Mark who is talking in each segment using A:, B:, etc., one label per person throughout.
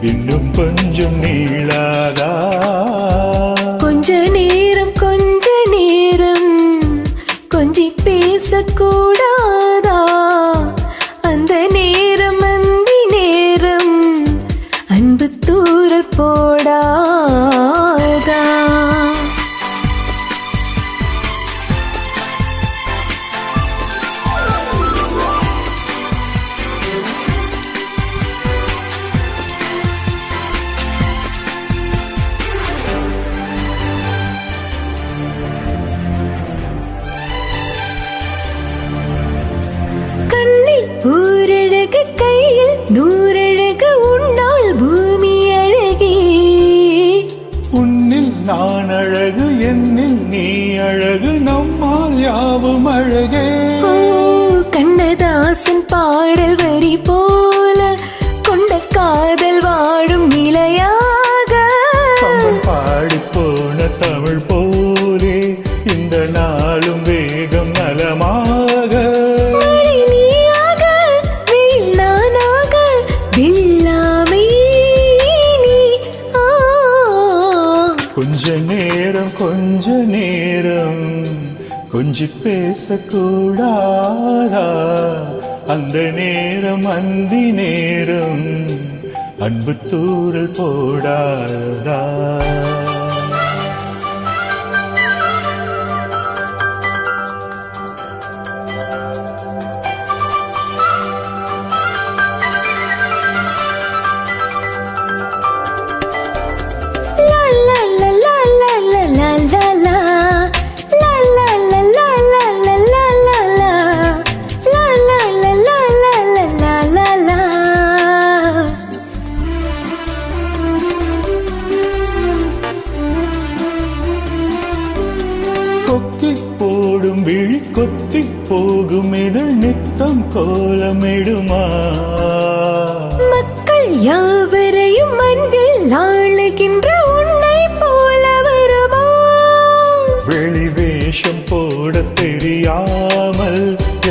A: இன்னும் கொஞ்சம் நீளாதா?
B: கொஞ்ச நேரம் கொஞ்சி பேசக்கூடாதா? அந்த நேரம் அந்தி நேரம் அன்பு தூரல் போடாதா? ஊரழகு கையில் நூறழகு உன்னால் பூமி அழகே.
A: உன்னில் நான் அழகு, என்னில் நீ அழகு, நம்மால் யாவும் அழகே.
B: ஓ கண்ணதாசன் பாடல் வரி போல கொண்ட காதல் வாழும் நிலையாக.
A: தமிழ் பாடி போன தமிழ் போலே இந்த நாளும் வேகம் நலமாக. கொஞ்ச நேரம் கொஞ்சி பேசக்கூடாதா? அந்த நேரம் அந்தி நேரம் அன்பு தூரல் போடாதா? கொக்கி போடும் விழி கொத்தி போகும் இதழ் நித்தம் கோலமிடுமா?
B: மக்கள் யாவரையும் அன்பில் ஆளுகின்ற உன்னை போல வருமா?
A: வெளி வேஷம் போட தெரியாமல்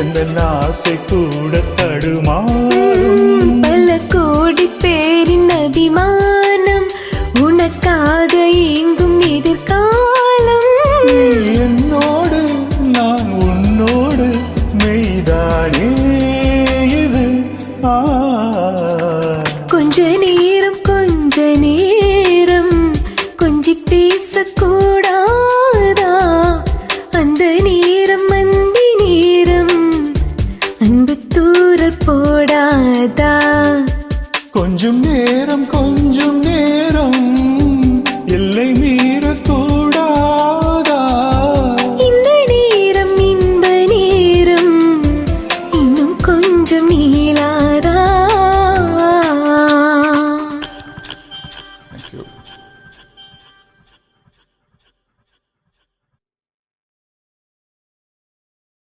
A: எந்த ஆசை கூட தடுமாறும்.
B: பல கோடி பேரின் அபிமானம் உனக்காக இயங்கும் எதிர்காலம்.
A: என்னோடு நான் உன்னோடு மெய்தானே இது.
B: கொஞ்ச நேரம் கொஞ்சி பேசக்கூடாதா? அந்த நேரம் அந்தி நேரம் அன்பு தூரல் போடாதா?
A: கொஞ்சம் நேரம்